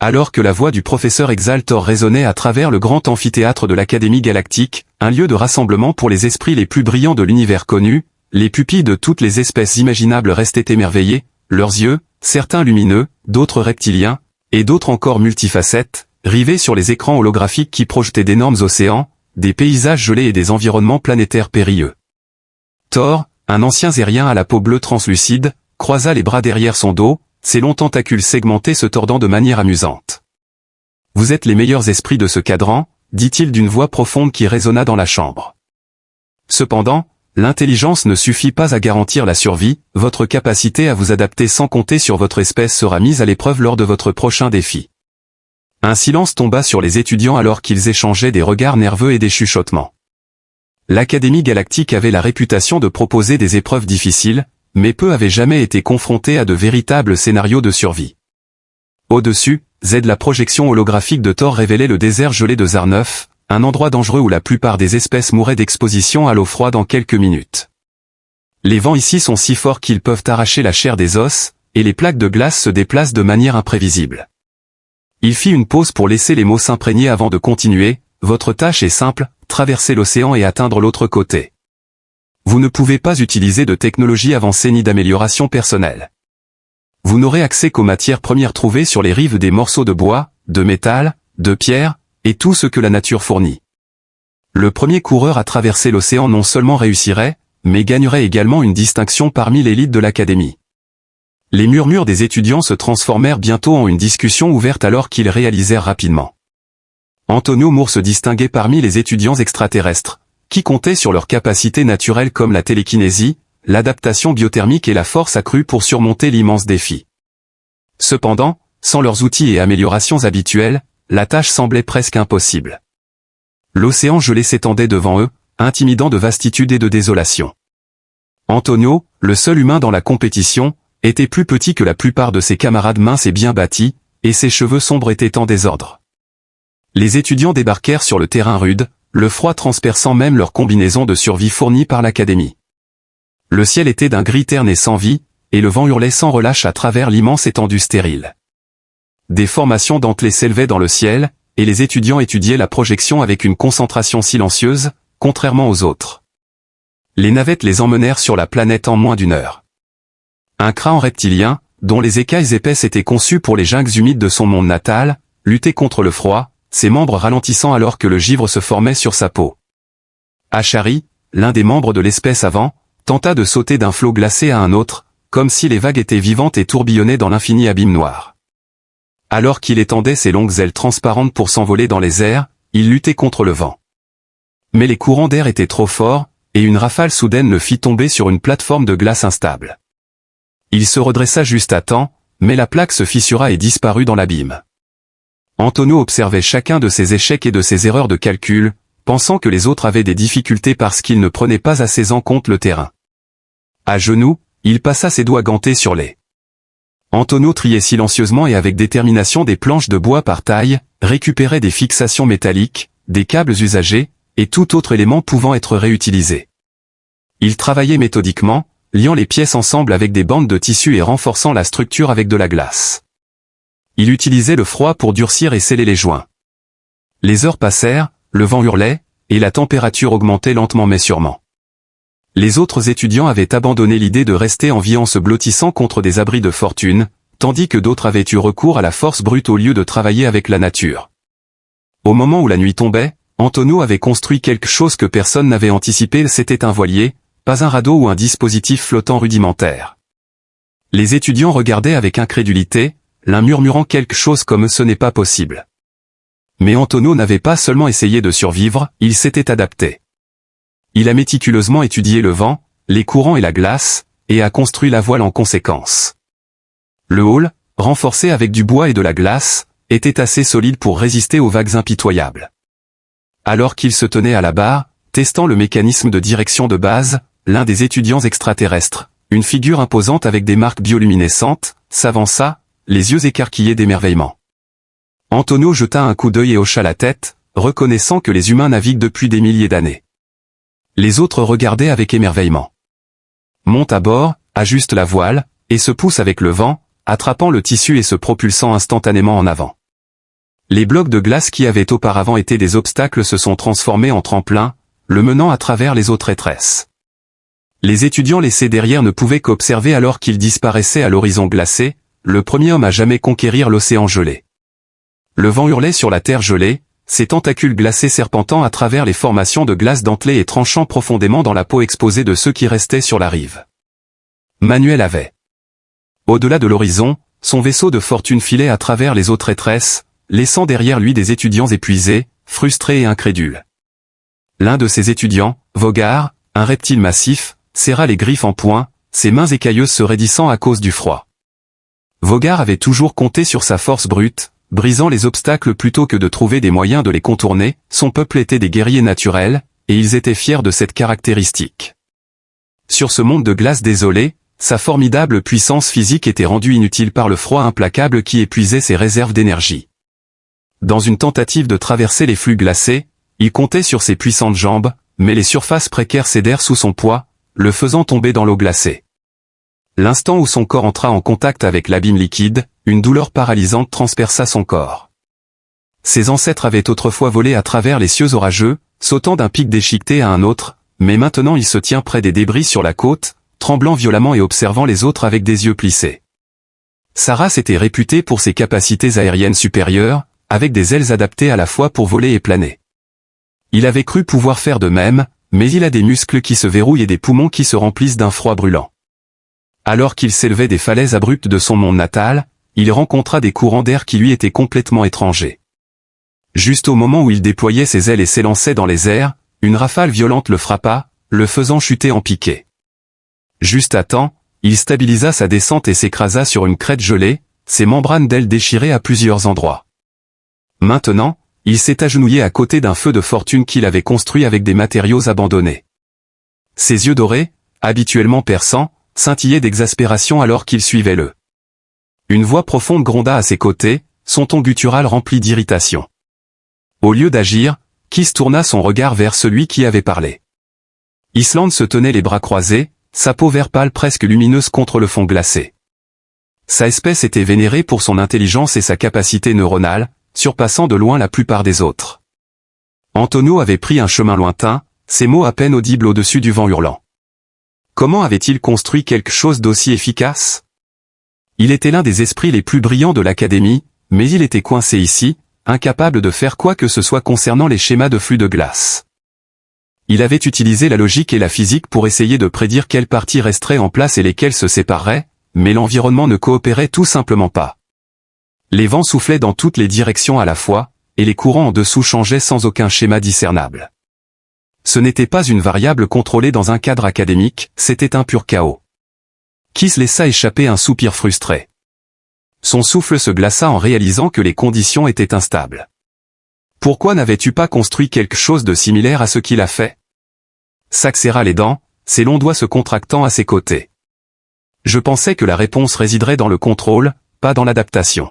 Alors que la voix du professeur Exaltor résonnait à travers le grand amphithéâtre de l'Académie Galactique, un lieu de rassemblement pour les esprits les plus brillants de l'univers connu, les pupilles de toutes les espèces imaginables restaient émerveillées, leurs yeux, certains lumineux, d'autres reptiliens, et d'autres encore multifacettes, rivés sur les écrans holographiques qui projetaient d'énormes océans, des paysages gelés et des environnements planétaires périlleux. Thor, un ancien Zérien à la peau bleue translucide, croisa les bras derrière son dos, ses longs tentacules segmentés se tordant de manière amusante. « Vous êtes les meilleurs esprits de ce cadran », dit-il d'une voix profonde qui résonna dans la chambre. Cependant, l'intelligence ne suffit pas à garantir la survie, votre capacité à vous adapter sans compter sur votre espèce sera mise à l'épreuve lors de votre prochain défi. Un silence tomba sur les étudiants alors qu'ils échangeaient des regards nerveux et des chuchotements. L'Académie Galactique avait la réputation de proposer des épreuves difficiles, mais peu avaient jamais été confrontés à de véritables scénarios de survie. Au-dessus, la projection holographique de Thor révélait le désert gelé de Zarneuf, un endroit dangereux où la plupart des espèces mouraient d'exposition à l'eau froide en quelques minutes. Les vents ici sont si forts qu'ils peuvent arracher la chair des os, et les plaques de glace se déplacent de manière imprévisible. Il fit une pause pour laisser les mots s'imprégner avant de continuer. Votre tâche est simple, traverser l'océan et atteindre l'autre côté. Vous ne pouvez pas utiliser de technologie avancée ni d'amélioration personnelle. Vous n'aurez accès qu'aux matières premières trouvées sur les rives des morceaux de bois, de métal, de pierre, et tout ce que la nature fournit. Le premier coureur à traverser l'océan non seulement réussirait, mais gagnerait également une distinction parmi l'élite de l'Académie. Les murmures des étudiants se transformèrent bientôt en une discussion ouverte alors qu'ils réalisèrent rapidement. Antonio Moore se distinguait parmi les étudiants extraterrestres, qui comptaient sur leurs capacités naturelles comme la télékinésie, l'adaptation biothermique et la force accrue pour surmonter l'immense défi. Cependant, sans leurs outils et améliorations habituelles, la tâche semblait presque impossible. L'océan gelé s'étendait devant eux, intimidant de vastitude et de désolation. Antonio, le seul humain dans la compétition, était plus petit que la plupart de ses camarades minces et bien bâtis, et ses cheveux sombres étaient en désordre. Les étudiants débarquèrent sur le terrain rude, le froid transperçant même leur combinaison de survie fournie par l'Académie. Le ciel était d'un gris terne et sans vie, et le vent hurlait sans relâche à travers l'immense étendue stérile. Des formations dentelées s'élevaient dans le ciel, et les étudiants étudiaient la projection avec une concentration silencieuse, contrairement aux autres. Les navettes les emmenèrent sur la planète en moins d'une heure. Un crâne reptilien, dont les écailles épaisses étaient conçues pour les jungles humides de son monde natal, luttait contre le froid, ses membres ralentissant alors que le givre se formait sur sa peau. Achari, l'un des membres de l'espèce avant, tenta de sauter d'un flot glacé à un autre, comme si les vagues étaient vivantes et tourbillonnaient dans l'infini abîme noir. Alors qu'il étendait ses longues ailes transparentes pour s'envoler dans les airs, il luttait contre le vent. Mais les courants d'air étaient trop forts, et une rafale soudaine le fit tomber sur une plateforme de glace instable. Il se redressa juste à temps, mais la plaque se fissura et disparut dans l'abîme. Antonio observait chacun de ses échecs et de ses erreurs de calcul, pensant que les autres avaient des difficultés parce qu'ils ne prenaient pas assez en compte le terrain. À genoux, il passa ses doigts gantés sur les. Antonio triait silencieusement et avec détermination des planches de bois par taille, récupérait des fixations métalliques, des câbles usagés, et tout autre élément pouvant être réutilisé. Il travaillait méthodiquement, liant les pièces ensemble avec des bandes de tissu et renforçant la structure avec de la glace. Il utilisait le froid pour durcir et sceller les joints. Les heures passèrent, le vent hurlait, et la température augmentait lentement mais sûrement. Les autres étudiants avaient abandonné l'idée de rester en vie en se blottissant contre des abris de fortune, tandis que d'autres avaient eu recours à la force brute au lieu de travailler avec la nature. Au moment où la nuit tombait, Antonio avait construit quelque chose que personne n'avait anticipé, c'était un voilier, pas un radeau ou un dispositif flottant rudimentaire. Les étudiants regardaient avec incrédulité, l'un murmurant quelque chose comme « ce n'est pas possible ». Mais Antonio n'avait pas seulement essayé de survivre, il s'était adapté. Il a méticuleusement étudié le vent, les courants et la glace, et a construit la voile en conséquence. Le hall, renforcé avec du bois et de la glace, était assez solide pour résister aux vagues impitoyables. Alors qu'il se tenait à la barre, testant le mécanisme de direction de base, l'un des étudiants extraterrestres, une figure imposante avec des marques bioluminescentes, s'avança, les yeux écarquillés d'émerveillement. Antonio jeta un coup d'œil et hocha la tête, reconnaissant que les humains naviguent depuis des milliers d'années. Les autres regardaient avec émerveillement. Monte à bord, ajuste la voile, et se pousse avec le vent, attrapant le tissu et se propulsant instantanément en avant. Les blocs de glace qui avaient auparavant été des obstacles se sont transformés en tremplins, le menant à travers les eaux traîtresses. Les étudiants laissés derrière ne pouvaient qu'observer alors qu'ils disparaissaient à l'horizon glacé, le premier homme à jamais conquérir l'océan gelé. Le vent hurlait sur la terre gelée, ses tentacules glacés serpentant à travers les formations de glace dentelées et tranchant profondément dans la peau exposée de ceux qui restaient sur la rive. Manuel avait. Au-delà de l'horizon, son vaisseau de fortune filait à travers les eaux traîtresses, laissant derrière lui des étudiants épuisés, frustrés et incrédules. L'un de ces étudiants, Vogar, un reptile massif, serra les griffes en poing, ses mains écailleuses se raidissant à cause du froid. Vogar avait toujours compté sur sa force brute, brisant les obstacles plutôt que de trouver des moyens de les contourner, son peuple était des guerriers naturels, et ils étaient fiers de cette caractéristique. Sur ce monde de glace désolé, sa formidable puissance physique était rendue inutile par le froid implacable qui épuisait ses réserves d'énergie. Dans une tentative de traverser les flux glacés, il comptait sur ses puissantes jambes, mais les surfaces précaires cédèrent sous son poids, le faisant tomber dans l'eau glacée. L'instant où son corps entra en contact avec l'abîme liquide, une douleur paralysante transperça son corps. Ses ancêtres avaient autrefois volé à travers les cieux orageux, sautant d'un pic déchiqueté à un autre, mais maintenant il se tient près des débris sur la côte, tremblant violemment et observant les autres avec des yeux plissés. Sa race était réputée pour ses capacités aériennes supérieures, avec des ailes adaptées à la fois pour voler et planer. Il avait cru pouvoir faire de même, mais il a des muscles qui se verrouillent et des poumons qui se remplissent d'un froid brûlant. Alors qu'il s'élevait des falaises abruptes de son monde natal, il rencontra des courants d'air qui lui étaient complètement étrangers. Juste au moment où il déployait ses ailes et s'élançait dans les airs, une rafale violente le frappa, le faisant chuter en piqué. Juste à temps, il stabilisa sa descente et s'écrasa sur une crête gelée, ses membranes d'ailes déchirées à plusieurs endroits. Maintenant, il s'est agenouillé à côté d'un feu de fortune qu'il avait construit avec des matériaux abandonnés. Ses yeux dorés, habituellement perçants, scintillaient d'exaspération alors qu'il suivait le. Une voix profonde gronda à ses côtés, son ton guttural rempli d'irritation. Au lieu d'agir, Kiss tourna son regard vers celui qui avait parlé. Island se tenait les bras croisés, sa peau vert pâle presque lumineuse contre le fond glacé. Sa espèce était vénérée pour son intelligence et sa capacité neuronale, surpassant de loin la plupart des autres. Antonio avait pris un chemin lointain, ses mots à peine audibles au-dessus du vent hurlant. Comment avait-il construit quelque chose d'aussi efficace? Il était l'un des esprits les plus brillants de l'académie, mais il était coincé ici, incapable de faire quoi que ce soit concernant les schémas de flux de glace. Il avait utilisé la logique et la physique pour essayer de prédire quelles parties resteraient en place et lesquelles se sépareraient, mais l'environnement ne coopérait tout simplement pas. Les vents soufflaient dans toutes les directions à la fois, et les courants en dessous changeaient sans aucun schéma discernable. Ce n'était pas une variable contrôlée dans un cadre académique, c'était un pur chaos. Kiss laissa échapper un soupir frustré. Son souffle se glaça en réalisant que les conditions étaient instables. Pourquoi n'avais-tu pas construit quelque chose de similaire à ce qu'il a fait? Sac serra les dents, ses longs doigts se contractant à ses côtés. Je pensais que la réponse résiderait dans le contrôle, pas dans l'adaptation.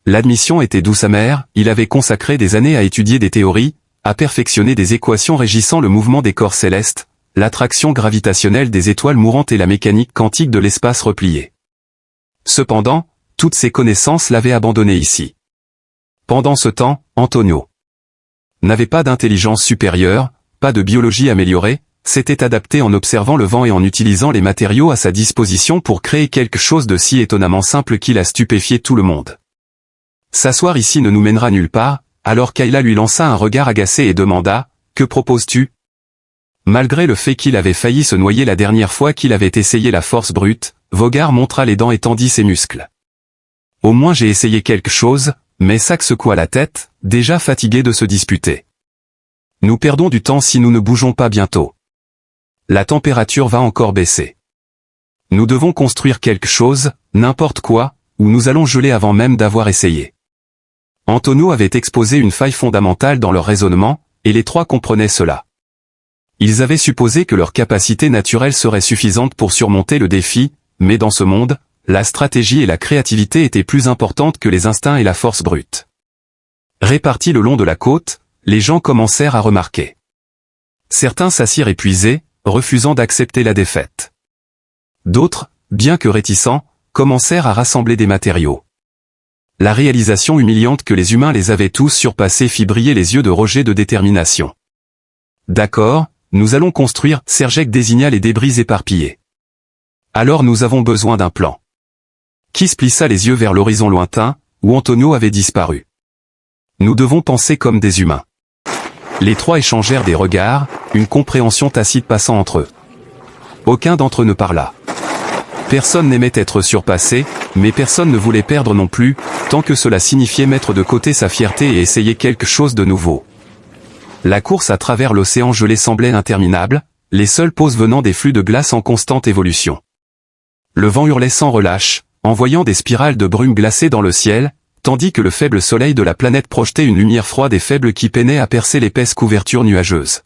L'admission était douce amère, il avait consacré des années à étudier des théories, à perfectionner des équations régissant le mouvement des corps célestes, l'attraction gravitationnelle des étoiles mourantes et la mécanique quantique de l'espace replié. Cependant, toutes ces connaissances l'avaient abandonné ici. Pendant ce temps, Antonio n'avait pas d'intelligence supérieure, pas de biologie améliorée, s'était adapté en observant le vent et en utilisant les matériaux à sa disposition pour créer quelque chose de si étonnamment simple qu'il a stupéfié tout le monde. S'asseoir ici ne nous mènera nulle part, alors Kayla lui lança un regard agacé et demanda, « Que proposes-tu » Malgré le fait qu'il avait failli se noyer la dernière fois qu'il avait essayé la force brute, Vogar montra les dents et tendit ses muscles. « Au moins j'ai essayé quelque chose, » mais Sac secoua la tête, déjà fatigué de se disputer. « Nous perdons du temps si nous ne bougeons pas bientôt. La température va encore baisser. Nous devons construire quelque chose, n'importe quoi, ou nous allons geler avant même d'avoir essayé. » Antonio avait exposé une faille fondamentale dans leur raisonnement, et les trois comprenaient cela. Ils avaient supposé que leur capacité naturelle serait suffisante pour surmonter le défi, mais dans ce monde, la stratégie et la créativité étaient plus importantes que les instincts et la force brute. Répartis le long de la côte, les gens commencèrent à remarquer. Certains s'assirent épuisés, refusant d'accepter la défaite. D'autres, bien que réticents, commencèrent à rassembler des matériaux. La réalisation humiliante que les humains les avaient tous surpassés fit briller les yeux de Roger de détermination. D'accord, nous allons construire, Sergec désigna les débris éparpillés. Alors nous avons besoin d'un plan. Kiss plissa les yeux vers l'horizon lointain, où Antonio avait disparu. Nous devons penser comme des humains. Les trois échangèrent des regards, une compréhension tacite passant entre eux. Aucun d'entre eux ne parla. Personne n'aimait être surpassé, mais personne ne voulait perdre non plus, tant que cela signifiait mettre de côté sa fierté et essayer quelque chose de nouveau. La course à travers l'océan gelé semblait interminable, les seules pauses venant des flux de glace en constante évolution. Le vent hurlait sans relâche, envoyant des spirales de brume glacée dans le ciel, tandis que le faible soleil de la planète projetait une lumière froide et faible qui peinait à percer l'épaisse couverture nuageuse.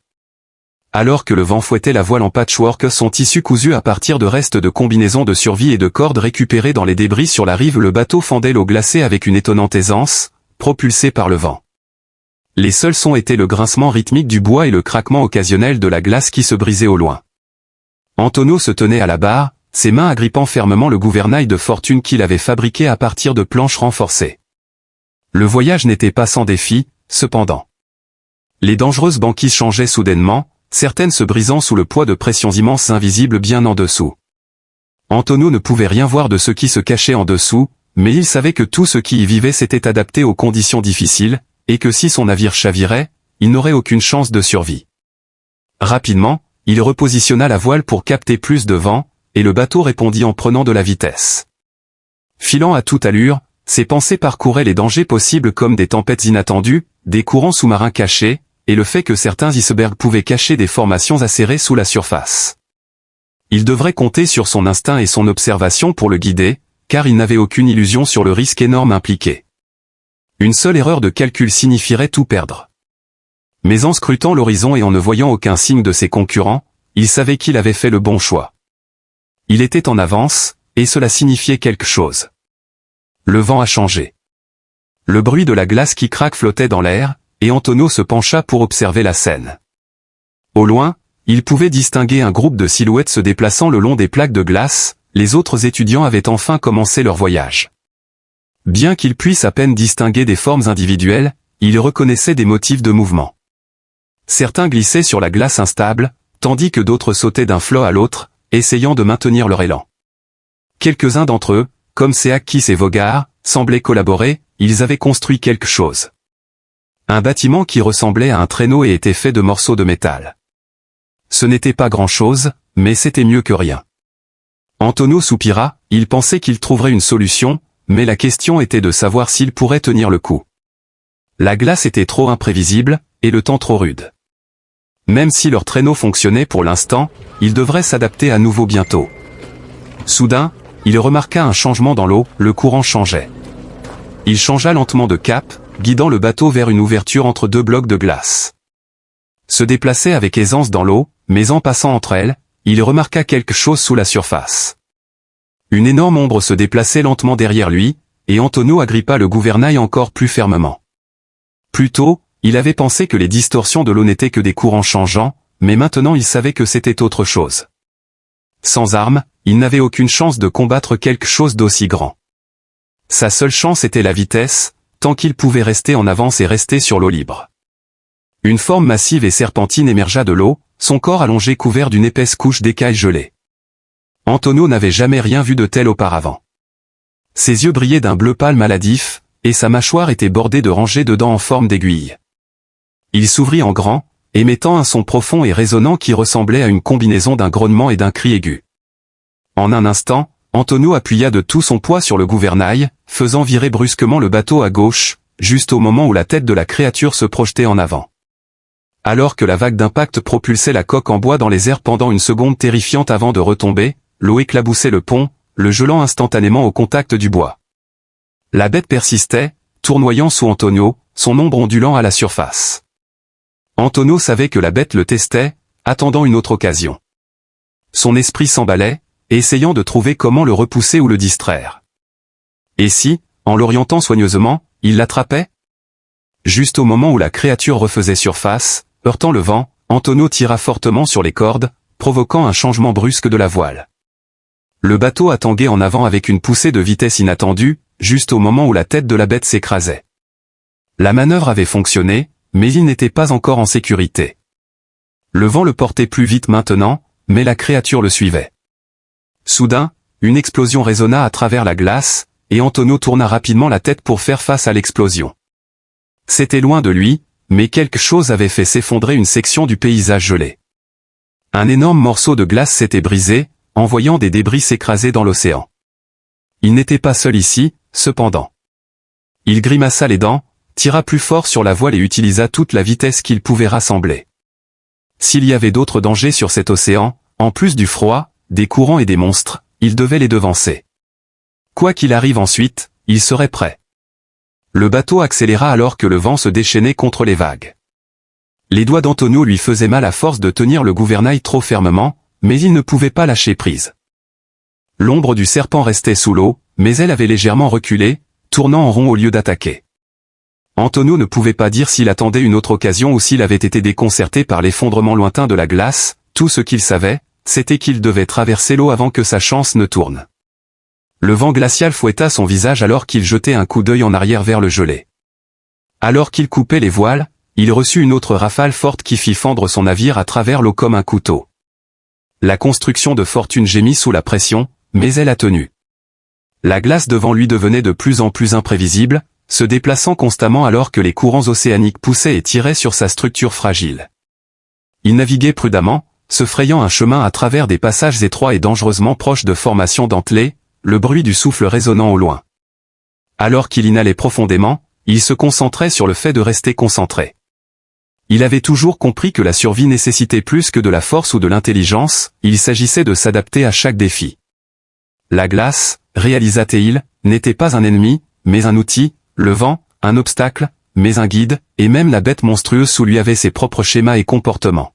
Alors que le vent fouettait la voile en patchwork, son tissu cousu à partir de restes de combinaisons de survie et de cordes récupérées dans les débris sur la rive, le bateau fendait l'eau glacée avec une étonnante aisance, propulsé par le vent. Les seuls sons étaient le grincement rythmique du bois et le craquement occasionnel de la glace qui se brisait au loin. Antonio se tenait à la barre, ses mains agrippant fermement le gouvernail de fortune qu'il avait fabriqué à partir de planches renforcées. Le voyage n'était pas sans défi, cependant. Les dangereuses banquises changeaient soudainement, certaines se brisant sous le poids de pressions immenses invisibles bien en dessous. Antonio ne pouvait rien voir de ce qui se cachait en dessous, mais il savait que tout ce qui y vivait s'était adapté aux conditions difficiles, et que si son navire chavirait, il n'aurait aucune chance de survie. Rapidement, il repositionna la voile pour capter plus de vent, et le bateau répondit en prenant de la vitesse. Filant à toute allure, ses pensées parcouraient les dangers possibles comme des tempêtes inattendues, des courants sous-marins cachés, et le fait que certains icebergs pouvaient cacher des formations acérées sous la surface. Il devrait compter sur son instinct et son observation pour le guider, car il n'avait aucune illusion sur le risque énorme impliqué. Une seule erreur de calcul signifierait tout perdre. Mais en scrutant l'horizon et en ne voyant aucun signe de ses concurrents, il savait qu'il avait fait le bon choix. Il était en avance, et cela signifiait quelque chose. Le vent a changé. Le bruit de la glace qui craque flottait dans l'air, et Antonio se pencha pour observer la scène. Au loin, il pouvait distinguer un groupe de silhouettes se déplaçant le long des plaques de glace, les autres étudiants avaient enfin commencé leur voyage. Bien qu'il puisse à peine distinguer des formes individuelles, il reconnaissait des motifs de mouvement. Certains glissaient sur la glace instable, tandis que d'autres sautaient d'un flot à l'autre, essayant de maintenir leur élan. Quelques-uns d'entre eux, comme Seakis et Vogar, semblaient collaborer, ils avaient construit quelque chose. Un bâtiment qui ressemblait à un traîneau et était fait de morceaux de métal. Ce n'était pas grand-chose, mais c'était mieux que rien. Antonio soupira, il pensait qu'il trouverait une solution, mais la question était de savoir s'il pourrait tenir le coup. La glace était trop imprévisible, et le temps trop rude. Même si leur traîneau fonctionnait pour l'instant, ils devraient s'adapter à nouveau bientôt. Soudain, il remarqua un changement dans l'eau, le courant changeait. Il changea lentement de cap, guidant le bateau vers une ouverture entre deux blocs de glace. Se déplaçait avec aisance dans l'eau, mais en passant entre elles, il remarqua quelque chose sous la surface. Une énorme ombre se déplaçait lentement derrière lui, et Antonio agrippa le gouvernail encore plus fermement. Plus tôt, il avait pensé que les distorsions de l'eau n'étaient que des courants changeants, mais maintenant il savait que c'était autre chose. Sans armes, il n'avait aucune chance de combattre quelque chose d'aussi grand. Sa seule chance était la vitesse, tant qu'il pouvait rester en avance et rester sur l'eau libre. Une forme massive et serpentine émergea de l'eau, son corps allongé couvert d'une épaisse couche d'écailles gelées. Antonio n'avait jamais rien vu de tel auparavant. Ses yeux brillaient d'un bleu pâle maladif, et sa mâchoire était bordée de rangées de dents en forme d'aiguille. Il s'ouvrit en grand, émettant un son profond et résonnant qui ressemblait à une combinaison d'un grognement et d'un cri aigu. En un instant, Antonio appuya de tout son poids sur le gouvernail, faisant virer brusquement le bateau à gauche, juste au moment où la tête de la créature se projetait en avant. Alors que la vague d'impact propulsait la coque en bois dans les airs pendant une seconde terrifiante avant de retomber, l'eau éclaboussait le pont, le gelant instantanément au contact du bois. La bête persistait, tournoyant sous Antonio, son ombre ondulant à la surface. Antonio savait que la bête le testait, attendant une autre occasion. Son esprit s'emballait, essayant de trouver comment le repousser ou le distraire. Et si, en l'orientant soigneusement, il l'attrapait? Juste au moment où la créature refaisait surface, heurtant le vent, Antonio tira fortement sur les cordes, provoquant un changement brusque de la voile. Le bateau a tangué en avant avec une poussée de vitesse inattendue, juste au moment où la tête de la bête s'écrasait. La manœuvre avait fonctionné, mais il n'était pas encore en sécurité. Le vent le portait plus vite maintenant, mais la créature le suivait. Soudain, une explosion résonna à travers la glace, et Antonio tourna rapidement la tête pour faire face à l'explosion. C'était loin de lui, mais quelque chose avait fait s'effondrer une section du paysage gelé. Un énorme morceau de glace s'était brisé, envoyant des débris s'écraser dans l'océan. Il n'était pas seul ici, cependant. Il grimaça les dents, tira plus fort sur la voile et utilisa toute la vitesse qu'il pouvait rassembler. S'il y avait d'autres dangers sur cet océan, en plus du froid, des courants et des monstres, il devait les devancer. Quoi qu'il arrive ensuite, il serait prêt. Le bateau accéléra alors que le vent se déchaînait contre les vagues. Les doigts d'Antonio lui faisaient mal à force de tenir le gouvernail trop fermement, mais il ne pouvait pas lâcher prise. L'ombre du serpent restait sous l'eau, mais elle avait légèrement reculé, tournant en rond au lieu d'attaquer. Antonio ne pouvait pas dire s'il attendait une autre occasion ou s'il avait été déconcerté par l'effondrement lointain de la glace. Tout ce qu'il savait, c'était qu'il devait traverser l'eau avant que sa chance ne tourne. Le vent glacial fouetta son visage alors qu'il jetait un coup d'œil en arrière vers le gelé. Alors qu'il coupait les voiles, il reçut une autre rafale forte qui fit fendre son navire à travers l'eau comme un couteau. La construction de fortune gémit sous la pression, mais elle a tenu. La glace devant lui devenait de plus en plus imprévisible, se déplaçant constamment alors que les courants océaniques poussaient et tiraient sur sa structure fragile. Il naviguait prudemment, se frayant un chemin à travers des passages étroits et dangereusement proches de formations dentelées, le bruit du souffle résonnant au loin. Alors qu'il inhalait profondément, il se concentrait sur le fait de rester concentré. Il avait toujours compris que la survie nécessitait plus que de la force ou de l'intelligence, il s'agissait de s'adapter à chaque défi. La glace, réalisa-t-il, n'était pas un ennemi, mais un outil, le vent, un obstacle, mais un guide, et même la bête monstrueuse sous lui avait ses propres schémas et comportements.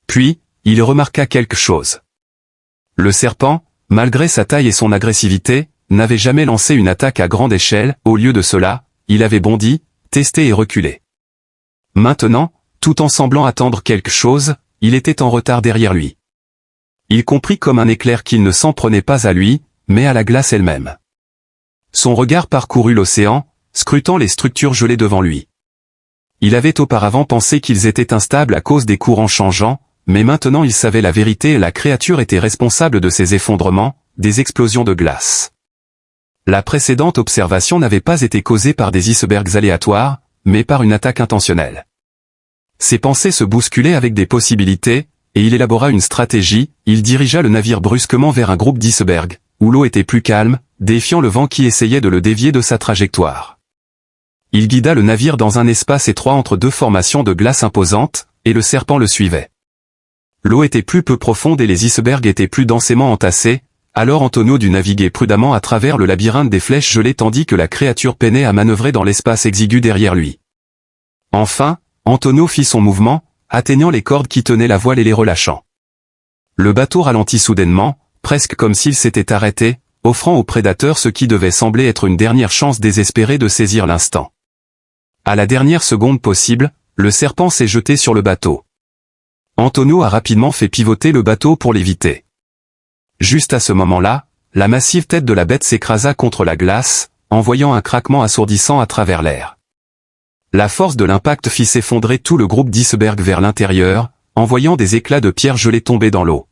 Puis, il remarqua quelque chose. Le serpent, malgré sa taille et son agressivité, n'avait jamais lancé une attaque à grande échelle. Au lieu de cela, il avait bondi, testé et reculé. Maintenant, tout en semblant attendre quelque chose, il était en retard derrière lui. Il comprit comme un éclair qu'il ne s'en prenait pas à lui, mais à la glace elle-même. Son regard parcourut l'océan, scrutant les structures gelées devant lui. Il avait auparavant pensé qu'ils étaient instables à cause des courants changeants, mais maintenant il savait la vérité et la créature était responsable de ces effondrements, des explosions de glace. La précédente observation n'avait pas été causée par des icebergs aléatoires, mais par une attaque intentionnelle. Ses pensées se bousculaient avec des possibilités, et il élabora une stratégie. Il dirigea le navire brusquement vers un groupe d'icebergs, où l'eau était plus calme, défiant le vent qui essayait de le dévier de sa trajectoire. Il guida le navire dans un espace étroit entre deux formations de glace imposantes, et le serpent le suivait. L'eau était plus peu profonde et les icebergs étaient plus densément entassés, alors Antonio dut naviguer prudemment à travers le labyrinthe des flèches gelées tandis que la créature peinait à manœuvrer dans l'espace exigu derrière lui. Enfin, Antonio fit son mouvement, atteignant les cordes qui tenaient la voile et les relâchant. Le bateau ralentit soudainement, presque comme s'il s'était arrêté, offrant au prédateur ce qui devait sembler être une dernière chance désespérée de saisir l'instant. À la dernière seconde possible, le serpent s'est jeté sur le bateau. Antonio a rapidement fait pivoter le bateau pour l'éviter. Juste à ce moment-là, la massive tête de la bête s'écrasa contre la glace, envoyant un craquement assourdissant à travers l'air. La force de l'impact fit s'effondrer tout le groupe d'icebergs vers l'intérieur, envoyant des éclats de pierre gelée tomber dans l'eau.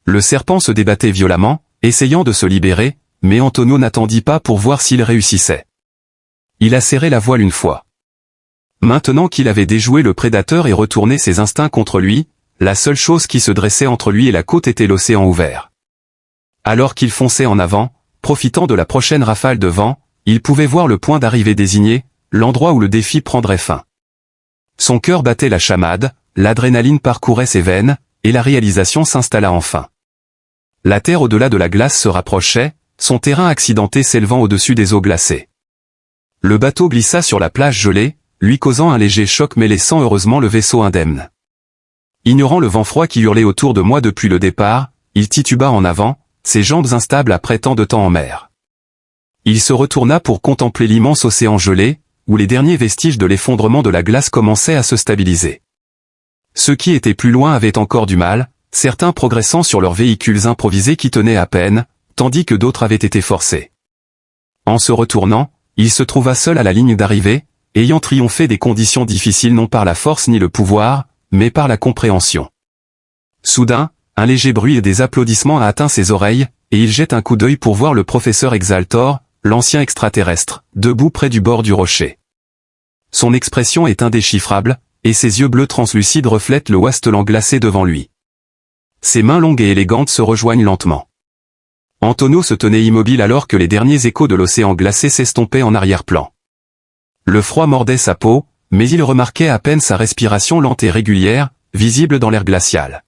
Le serpent se débattait violemment, essayant de se libérer, mais Antonio n'attendit pas pour voir s'il réussissait. Il a serré la voile une fois. Maintenant qu'il avait déjoué le prédateur et retourné ses instincts contre lui, la seule chose qui se dressait entre lui et la côte était l'océan ouvert. Alors qu'il fonçait en avant, profitant de la prochaine rafale de vent, il pouvait voir le point d'arrivée désigné, l'endroit où le défi prendrait fin. Son cœur battait la chamade, l'adrénaline parcourait ses veines, et la réalisation s'installa enfin. La terre au-delà de la glace se rapprochait, son terrain accidenté s'élevant au-dessus des eaux glacées. Le bateau glissa sur la plage gelée, lui causant un léger choc mais laissant heureusement le vaisseau indemne. Ignorant le vent froid qui hurlait autour de moi depuis le départ, il tituba en avant, ses jambes instables après tant de temps en mer. Il se retourna pour contempler l'immense océan gelé, où les derniers vestiges de l'effondrement de la glace commençaient à se stabiliser. Ceux qui étaient plus loin avaient encore du mal, certains progressant sur leurs véhicules improvisés qui tenaient à peine, tandis que d'autres avaient été forcés. En se retournant, il se trouva seul à la ligne d'arrivée, ayant triomphé des conditions difficiles non par la force ni le pouvoir, mais par la compréhension. Soudain, un léger bruit et des applaudissements a atteint ses oreilles, et il jette un coup d'œil pour voir le professeur Exaltor, l'ancien extraterrestre, debout près du bord du rocher. Son expression est indéchiffrable, et ses yeux bleus translucides reflètent le Wasteland glacé devant lui. Ses mains longues et élégantes se rejoignent lentement. Antonio se tenait immobile alors que les derniers échos de l'océan glacé s'estompaient en arrière-plan. Le froid mordait sa peau, mais il remarquait à peine sa respiration lente et régulière, visible dans l'air glacial.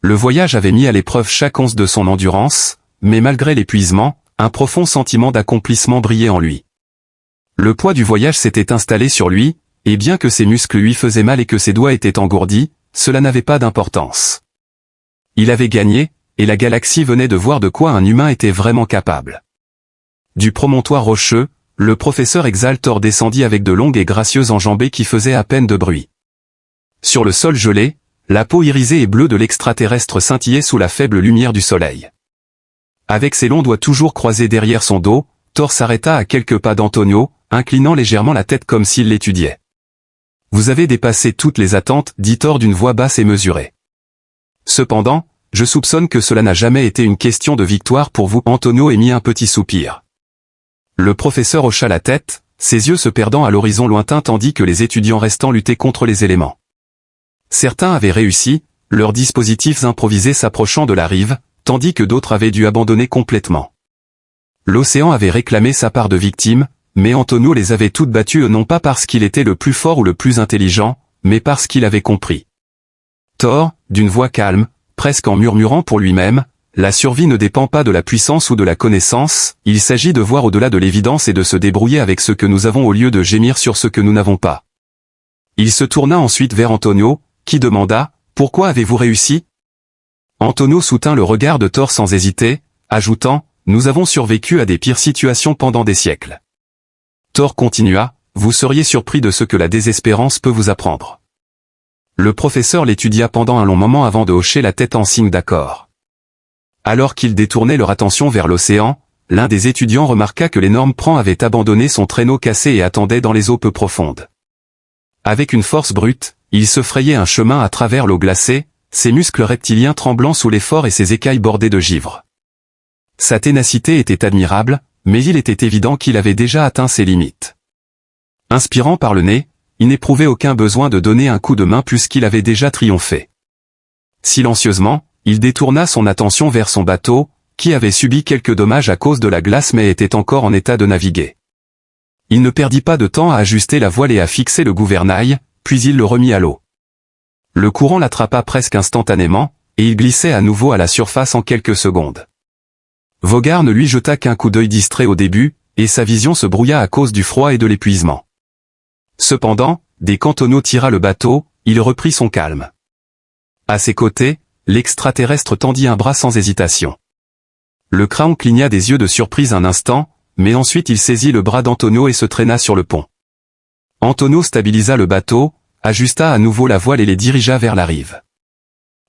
Le voyage avait mis à l'épreuve chaque once de son endurance, mais malgré l'épuisement, un profond sentiment d'accomplissement brillait en lui. Le poids du voyage s'était installé sur lui, et bien que ses muscles lui faisaient mal et que ses doigts étaient engourdis, cela n'avait pas d'importance. Il avait gagné, et la galaxie venait de voir de quoi un humain était vraiment capable. Du promontoire rocheux, le professeur Exaltor descendit avec de longues et gracieuses enjambées qui faisaient à peine de bruit. Sur le sol gelé, la peau irisée et bleue de l'extraterrestre scintillait sous la faible lumière du soleil. Avec ses longs doigts toujours croisés derrière son dos, Thor s'arrêta à quelques pas d'Antonio, inclinant légèrement la tête comme s'il l'étudiait. « Vous avez dépassé toutes les attentes, dit Thor d'une voix basse et mesurée. Cependant, je soupçonne que cela n'a jamais été une question de victoire pour vous. » Antonio émit un petit soupir. Le professeur hocha la tête, ses yeux se perdant à l'horizon lointain tandis que les étudiants restants luttaient contre les éléments. Certains avaient réussi, leurs dispositifs improvisés s'approchant de la rive, tandis que d'autres avaient dû abandonner complètement. L'océan avait réclamé sa part de victimes, mais Antonio les avait toutes battues non pas parce qu'il était le plus fort ou le plus intelligent, mais parce qu'il avait compris. Thor, d'une voix calme, presque en murmurant pour lui-même, « La survie ne dépend pas de la puissance ou de la connaissance, il s'agit de voir au-delà de l'évidence et de se débrouiller avec ce que nous avons au lieu de gémir sur ce que nous n'avons pas. » Il se tourna ensuite vers Antonio, qui demanda « Pourquoi avez-vous réussi ?» Antonio soutint le regard de Thor sans hésiter, ajoutant « Nous avons survécu à des pires situations pendant des siècles. » Thor continua « Vous seriez surpris de ce que la désespérance peut vous apprendre. » Le professeur l'étudia pendant un long moment avant de hocher la tête en signe d'accord. Alors qu'ils détournaient leur attention vers l'océan, l'un des étudiants remarqua que l'énorme pran avait abandonné son traîneau cassé et attendait dans les eaux peu profondes. Avec une force brute, il se frayait un chemin à travers l'eau glacée, ses muscles reptiliens tremblant sous l'effort et ses écailles bordées de givre. Sa ténacité était admirable, mais il était évident qu'il avait déjà atteint ses limites. Inspirant par le nez, il n'éprouvait aucun besoin de donner un coup de main puisqu'il avait déjà triomphé. Silencieusement, il détourna son attention vers son bateau, qui avait subi quelques dommages à cause de la glace mais était encore en état de naviguer. Il ne perdit pas de temps à ajuster la voile et à fixer le gouvernail, puis il le remit à l'eau. Le courant l'attrapa presque instantanément, et il glissait à nouveau à la surface en quelques secondes. Voggard ne lui jeta qu'un coup d'œil distrait au début, et sa vision se brouilla à cause du froid et de l'épuisement. Cependant, dès qu'Antonio tira le bateau, il reprit son calme. À ses côtés, l'extraterrestre tendit un bras sans hésitation. Le craon cligna des yeux de surprise un instant, mais ensuite il saisit le bras d'Antonio et se traîna sur le pont. Antonio stabilisa le bateau, ajusta à nouveau la voile et les dirigea vers la rive.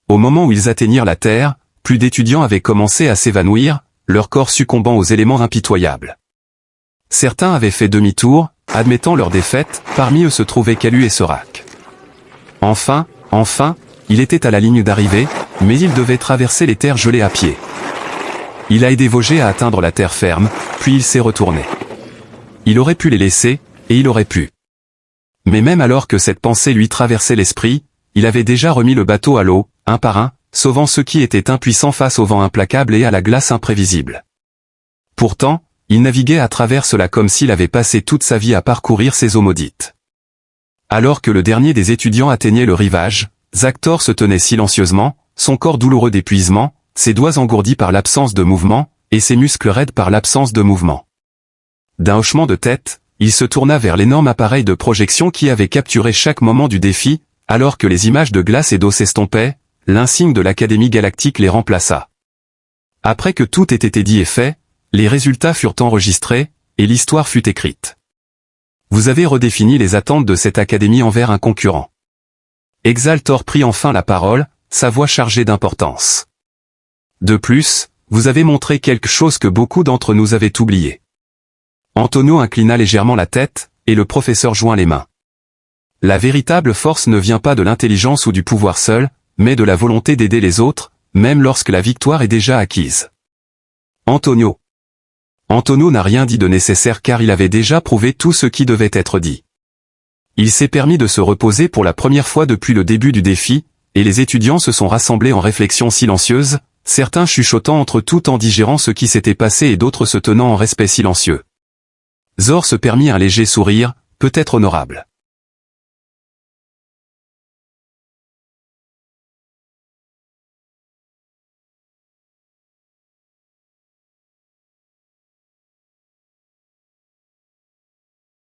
Au moment où ils atteignirent la terre, plus d'étudiants avaient commencé à s'évanouir, leur corps succombant aux éléments impitoyables. Certains avaient fait demi-tour, admettant leur défaite, parmi eux se trouvaient Calu et Serac. Enfin, il était à la ligne d'arrivée, mais il devait traverser les terres gelées à pied. Il a aidé Voger à atteindre la terre ferme, puis il s'est retourné. Il aurait pu les laisser, et il aurait pu. Mais même alors que cette pensée lui traversait l'esprit, il avait déjà remis le bateau à l'eau, un par un, sauvant ceux qui étaient impuissants face au vent implacable et à la glace imprévisible. Pourtant, il naviguait à travers cela comme s'il avait passé toute sa vie à parcourir ces eaux maudites. Alors que le dernier des étudiants atteignait le rivage, Zactor se tenait silencieusement, son corps douloureux d'épuisement, ses doigts engourdis par l'absence de mouvement, et ses muscles raides par l'absence de mouvement. D'un hochement de tête, il se tourna vers l'énorme appareil de projection qui avait capturé chaque moment du défi, alors que les images de glace et d'eau s'estompaient, l'insigne de l'Académie galactique les remplaça. Après que tout ait été dit et fait, les résultats furent enregistrés, et l'histoire fut écrite. Vous avez redéfini les attentes de cette académie envers un concurrent. Exaltor prit enfin la parole, sa voix chargée d'importance. De plus, vous avez montré quelque chose que beaucoup d'entre nous avaient oublié. Antonio inclina légèrement la tête, et le professeur joint les mains. La véritable force ne vient pas de l'intelligence ou du pouvoir seul, mais de la volonté d'aider les autres, même lorsque la victoire est déjà acquise. Antonio n'a rien dit de nécessaire car il avait déjà prouvé tout ce qui devait être dit. Il s'est permis de se reposer pour la première fois depuis le début du défi, et les étudiants se sont rassemblés en réflexion silencieuse, certains chuchotant entre tout en digérant ce qui s'était passé et d'autres se tenant en respect silencieux. Zor se permit un léger sourire, peut-être honorable.